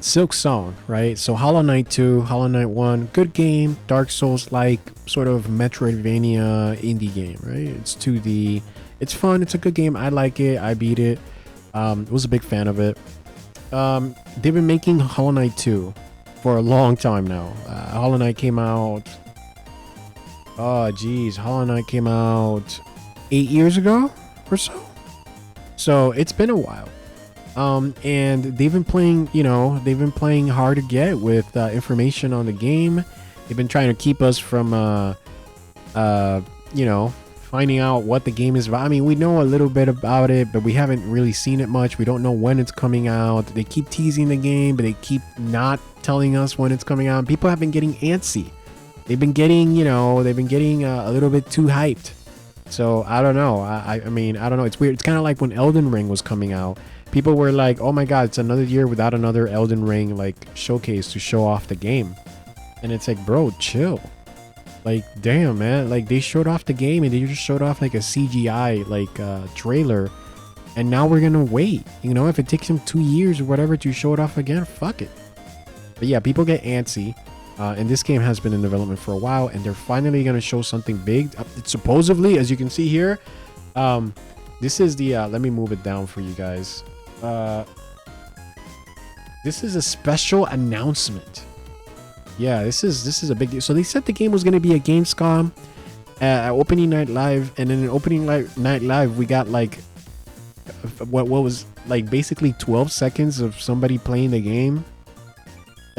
Silksong, right? So Hollow Knight 2, Hollow Knight 1, good game, Dark Souls like sort of metroidvania indie game, right? It's 2D. It's fun, it's a good game. I like it. I beat it. Was a big fan of it. They've been making Hollow Knight 2 for a long time now. Hollow Knight came out. Oh, geez. Hollow Knight came out 8 years ago or so. So it's been a while. And they've been playing, they've been playing hard to get with information on the game. They've been trying to keep us from, finding out what the game is about. I mean, we know a little bit about it, but we haven't really seen it much. We don't know when it's coming out. They keep teasing the game, but they keep not telling us when it's coming out. People have been getting antsy. They've been getting, a little bit too hyped. So I don't know. I mean, I don't know. It's weird. It's kind of like when Elden Ring was coming out. People were like, oh my God, it's another year without another Elden Ring like showcase to show off the game. And it's like, bro, chill. Like, damn, man. Like, they showed off the game and they just showed off like a CGI like trailer. And now we're going to wait. If it takes them 2 years or whatever to show it off again, fuck it. But yeah, people get antsy. And this game has been in development for a while. And they're finally going to show something big. Supposedly, as you can see here, this is the... let me move it down for you guys. This is a special announcement. Yeah, this is a big deal. So they said the game was going to be a Gamescom opening night live, and then in opening night live we got like what was like basically 12 seconds of somebody playing the game,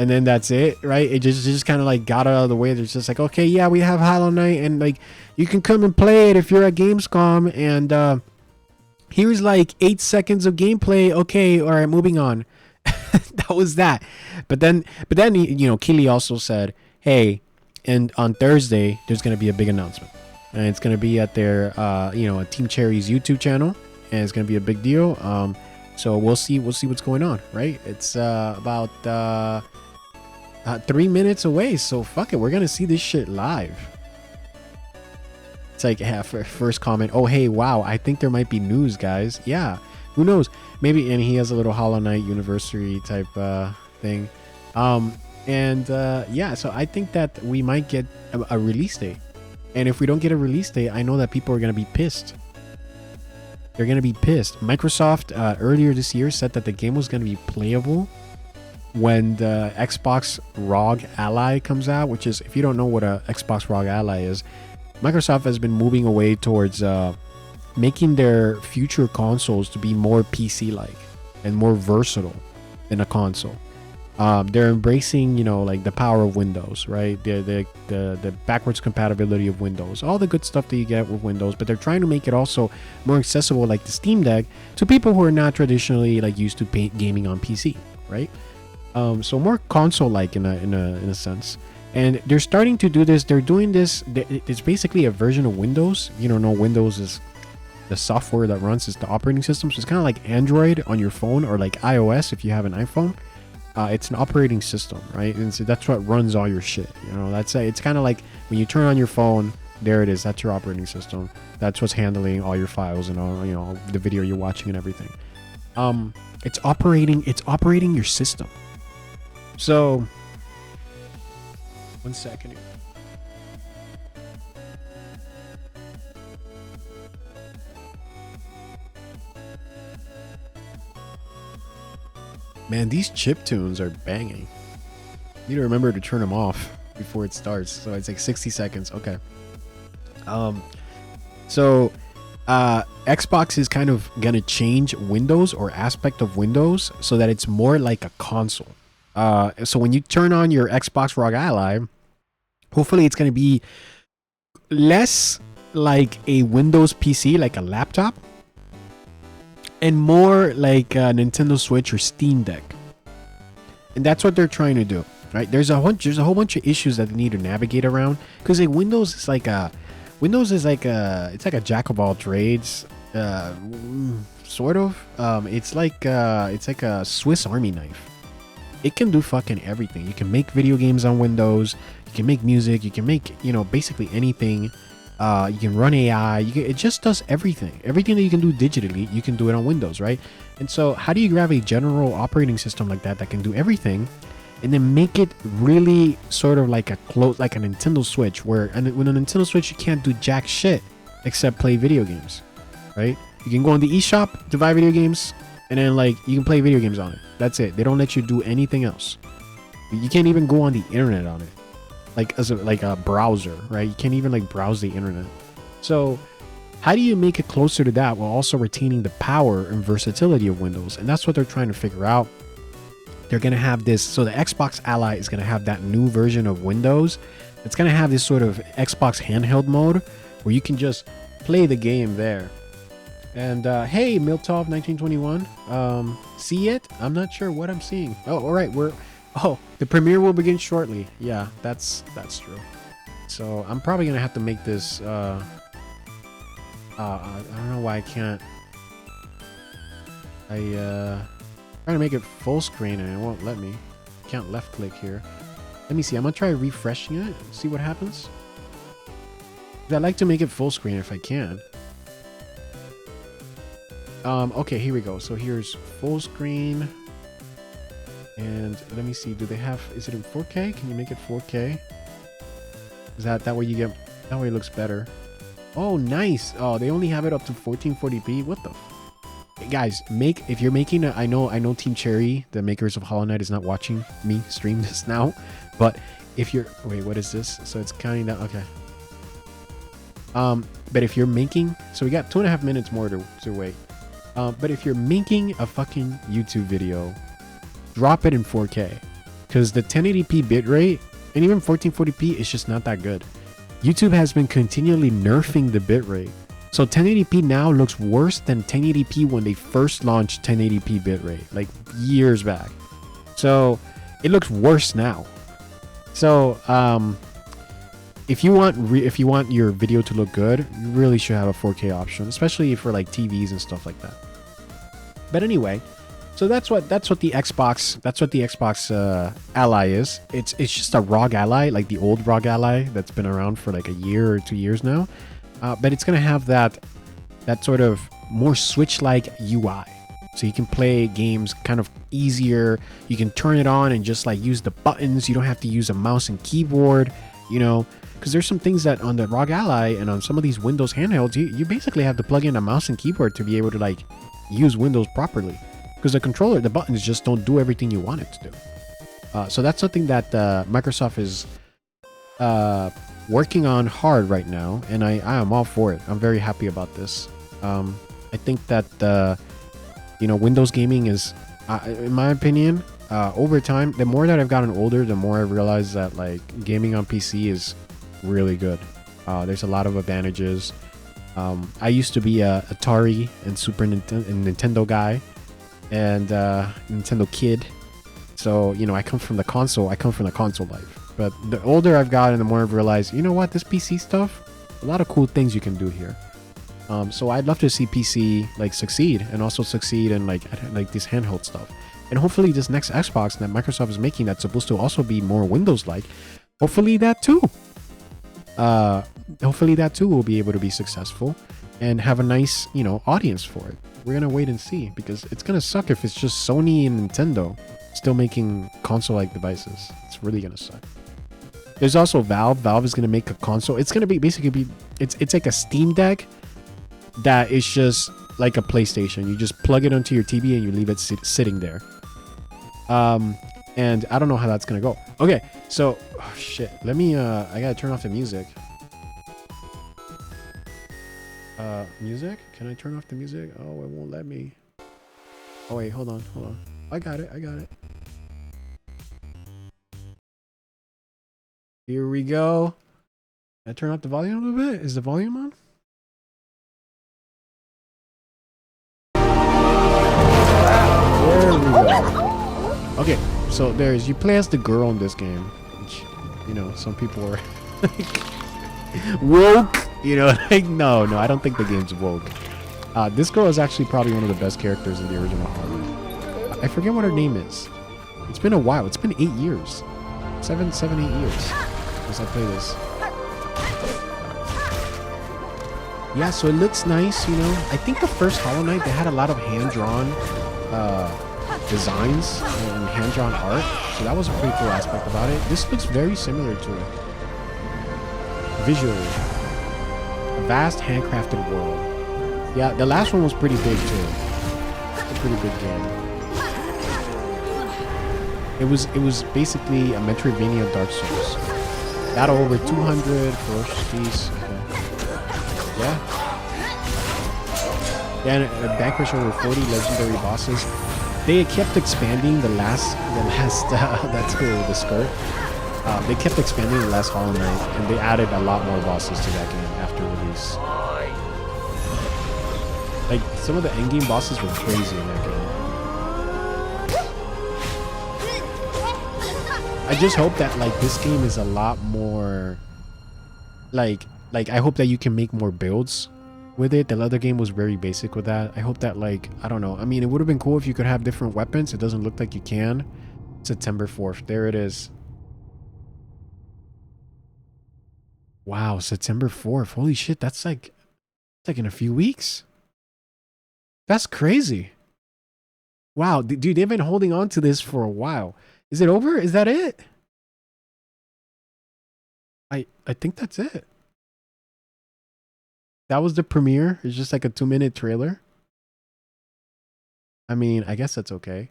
and then that's it, right? It just kind of like got out of the way. There's just like, okay, yeah, we have Hollow Knight, and like you can come and play it if you're at Gamescom, and here's like 8 seconds of gameplay. Okay, all right, moving on. That was that. But then Keely also said, hey, and on Thursday there's gonna be a big announcement, and it's gonna be at their Team Cherry's YouTube channel, and it's gonna be a big deal. So we'll see what's going on, right? It's about 3 minutes away, so fuck it, we're gonna see this shit live. It's like first comment, oh hey, wow, I think there might be news, guys. Yeah, who knows, maybe. And he has a little Hollow Knight University type thing. Yeah, so I think that we might get a release date, and if we don't get a release date, I know that people are gonna be pissed. They're gonna be pissed. Microsoft earlier this year said that the game was gonna be playable when the Xbox ROG Ally comes out, which is, if you don't know what a Xbox ROG Ally is, Microsoft has been moving away towards making their future consoles to be more PC-like and more versatile than a console. They're embracing, like the power of Windows, right? The backwards compatibility of Windows, all the good stuff that you get with Windows, but they're trying to make it also more accessible, like the Steam Deck, to people who are not traditionally like used to gaming on PC, right? So more console-like in a sense. And they're starting to do this. They're doing this. It's basically a version of Windows. If you don't know, Windows is the software that runs is the operating system. So it's kind of like Android on your phone, or like iOS if you have an iPhone. It's an operating system, right? And so that's what runs all your shit. It's kind of like when you turn on your phone, there it is. That's your operating system. That's what's handling all your files and all, the video you're watching and everything. It's operating your system. So, one second here. Man, these chip tunes are banging. You need to remember to turn them off before it starts. So it's like 60 seconds. Okay. Xbox is kind of gonna change Windows or aspect of Windows so that it's more like a console. So when you turn on your Xbox ROG Ally, hopefully it's gonna be less like a Windows PC, like a laptop, and more like a Nintendo Switch or Steam Deck. And that's what they're trying to do, right? There's a whole bunch of issues that they need to navigate around, because like Windows is like a jack of all trades, sort of. It's like a Swiss Army knife. It can do fucking everything. You can make video games on Windows. You can make music. You can make basically anything You can run AI. It just does everything. Everything that you can do digitally, you can do it on Windows, right? And so how do you grab a general operating system like that can do everything and then make it really sort of like a Nintendo Switch, where with a Nintendo Switch, you can't do jack shit except play video games, right? You can go on the eShop to buy video games, and then like you can play video games on it. That's it. They don't let you do anything else. You can't even go on the internet on it, like as a browser, right? You can't even like browse the internet. So how do you make it closer to that while also retaining the power and versatility of Windows? And that's what they're trying to figure out. They're going to have this. So the Xbox Ally is going to have that new version of Windows. It's going to have this sort of Xbox handheld mode where you can just play the game there. And hey, Miltov 1921, see it? I'm not sure what I'm seeing. Oh, all right. The premiere will begin shortly. Yeah, that's true. So I'm probably going to have to make this, I don't know why I can't. Trying to make it full screen and it won't let me. Can't left click here. Let me see. I'm gonna try refreshing it. See what happens. I'd like to make it full screen if I can. Okay, here we go. So here's full screen. And let me see. Do they have? Is it in 4K? Can you make it 4K? Is that way you get? That way it looks better. Oh, nice. Oh, they only have it up to 1440p. What the? Guys, if you're making I know Team Cherry, the makers of Hollow Knight, is not watching me stream this now, but if you're what is this? So it's counting down. Okay. But if you're making, so we got 2.5 minutes more to wait. But if you're making a fucking YouTube video, drop it in 4K, because the 1080p bitrate and even 1440p is just not that good. YouTube has been continually nerfing the bitrate. So 1080p now looks worse than 1080p when they first launched 1080p bitrate, like years back. So it looks worse now. So if you want your video to look good, you really should have a 4K option, especially for like TVs and stuff like that. But anyway, so that's what the Xbox Ally is. It's just a ROG Ally, like the old ROG Ally that's been around for like a year or 2 years now. But it's going to have that sort of more Switch-like UI. So you can play games kind of easier. You can turn it on and just like use the buttons. You don't have to use a mouse and keyboard, you know, because there's some things that on the ROG Ally and on some of these Windows handhelds, you basically have to plug in a mouse and keyboard to be able to like use Windows properly. Because the controller, the buttons just don't do everything you want it to do. So that's something that Microsoft is working on hard right now, and I am all for it. I'm very happy about this. I think that Windows gaming is, in my opinion, over time, the more that I've gotten older, the more I've realized that like gaming on PC is really good. There's a lot of advantages. I used to be a Atari and Super Nintendo guy, and Nintendo kid. So I come from the console life. But the older I've gotten, the more I've realized, you know what, this PC stuff, a lot of cool things you can do here. So I'd love to see PC like succeed, and also succeed in like this handheld stuff. And hopefully this next Xbox that Microsoft is making, that's supposed to also be more Windows-like, hopefully that too will be able to be successful and have a nice, audience for it. We're gonna wait and see, because it's gonna suck if it's just Sony and Nintendo still making console-like devices. It's really gonna suck. There's also Valve. Valve is gonna make a console. It's gonna be it's like a Steam Deck that is just like a PlayStation. You just plug it onto your TV and you leave it sitting there. And I don't know how that's gonna go. Okay, so shit. Let me. I gotta turn off the music. Music? Can I turn off the music? Oh, it won't let me. Oh wait, hold on. I got it. Here we go. Can I turn up the volume a little bit? Is the volume on? There we go. Okay, so you play as the girl in this game, which, some people are like woke. Like no, I don't think the game's woke. This girl is actually probably one of the best characters in the original Hollow Knight. I forget what her name is. It's been a while. It's been 8 years. 8 years since I played this. Yeah, so it looks nice, you know. I think the first Hollow Knight, they had a lot of hand-drawn designs and hand-drawn art. So that was a pretty cool aspect about it. This looks very similar to it. Visually. A vast handcrafted world. Yeah, the last one was pretty big too. It's a pretty big game. It was basically a metroidvania Dark Souls. Battle over 200 ferocious beasts. Yeah. Yeah, and vanquish over 40 legendary bosses. They kept expanding the last that's cool, the skirt. They kept expanding the last Hollow Knight, and they added a lot more bosses to that game after release. Like, some of the endgame bosses were crazy in that game. I just hope that, like, this game is a lot more, like I hope that you can make more builds with it. The other game was very basic with that. I hope that, like, I don't know. I mean, it would have been cool if you could have different weapons. It doesn't look like you can. September 4th. There it is. Wow, September 4th. Holy shit, that's like in a few weeks. That's crazy. Wow, dude, they've been holding on to this for a while. Is it over? Is that it? I think that's it. That was the premiere. It's just like a 2-minute trailer. I mean, I guess that's okay.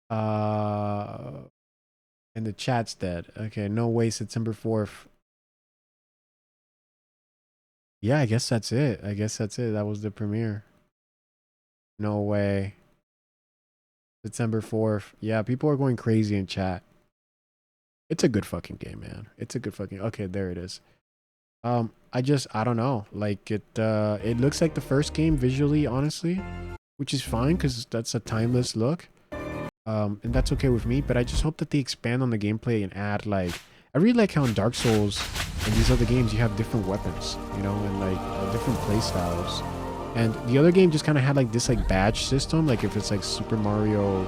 And the chat's dead. Okay, no way, September 4th. Yeah, I guess that's it. I guess that's it. That was the premiere. No way. September 4th. Yeah, people are going crazy in chat. It's a good fucking game, man. It's a good fucking... Okay, there it is. I don't know. Like, it looks like the first game visually, honestly, which is fine because that's a timeless look. And that's okay with me, but I just hope that they expand on the gameplay and add, like... I really like how in Dark Souls and these other games you have different weapons, you know, and like different play styles. And the other game just kind of had like this like badge system, like if it's like Super Mario,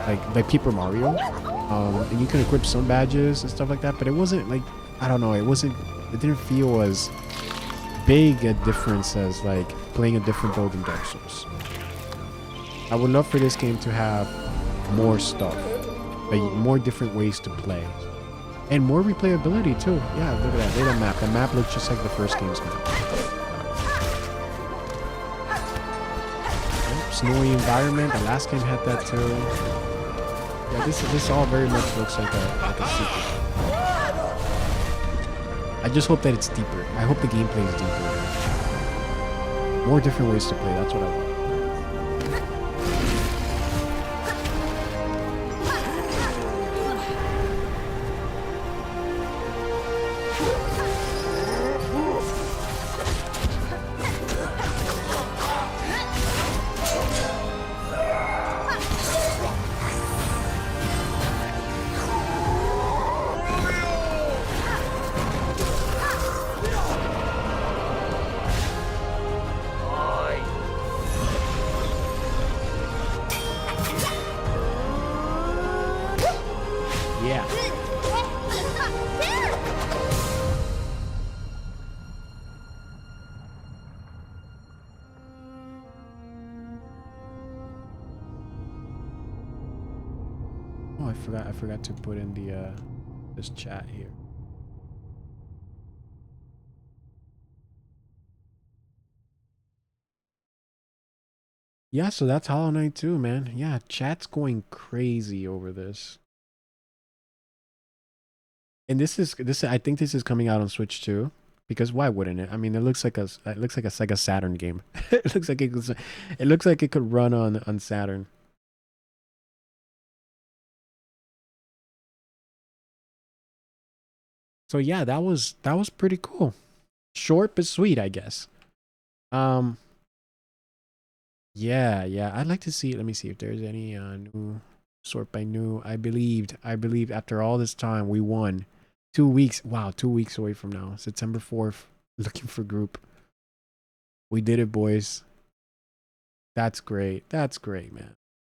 like Paper Mario, and you can equip some badges and stuff like that. But it wasn't like, I don't know, it didn't feel as big a difference as like playing a different build in Dark Souls. I would love for this game to have more stuff, like more different ways to play. And more replayability too. Yeah, look at that. Look at that map. The map looks just like the first game's map. Oh, snowy environment. The last game had that too. Yeah, this all very much looks like a sequel. I just hope that it's deeper. I hope the gameplay is deeper. More different ways to play. That's what I want. I forgot to put in the this chat here. Yeah, so that's Hollow Knight 2, man. Yeah, chat's going crazy over this. And this I think this is coming out on Switch too, because why wouldn't it? I mean, it looks like a Sega Saturn game. It looks like it could run on Saturn. So yeah, that was pretty cool. Short but sweet, I guess. Yeah, I'd like to see. Let me see if there's any new sort by new. I believed after all this time we won. 2 weeks. Wow, 2 weeks away from now. September 4th. Looking for group. We did it, boys. That's great. That's great, man.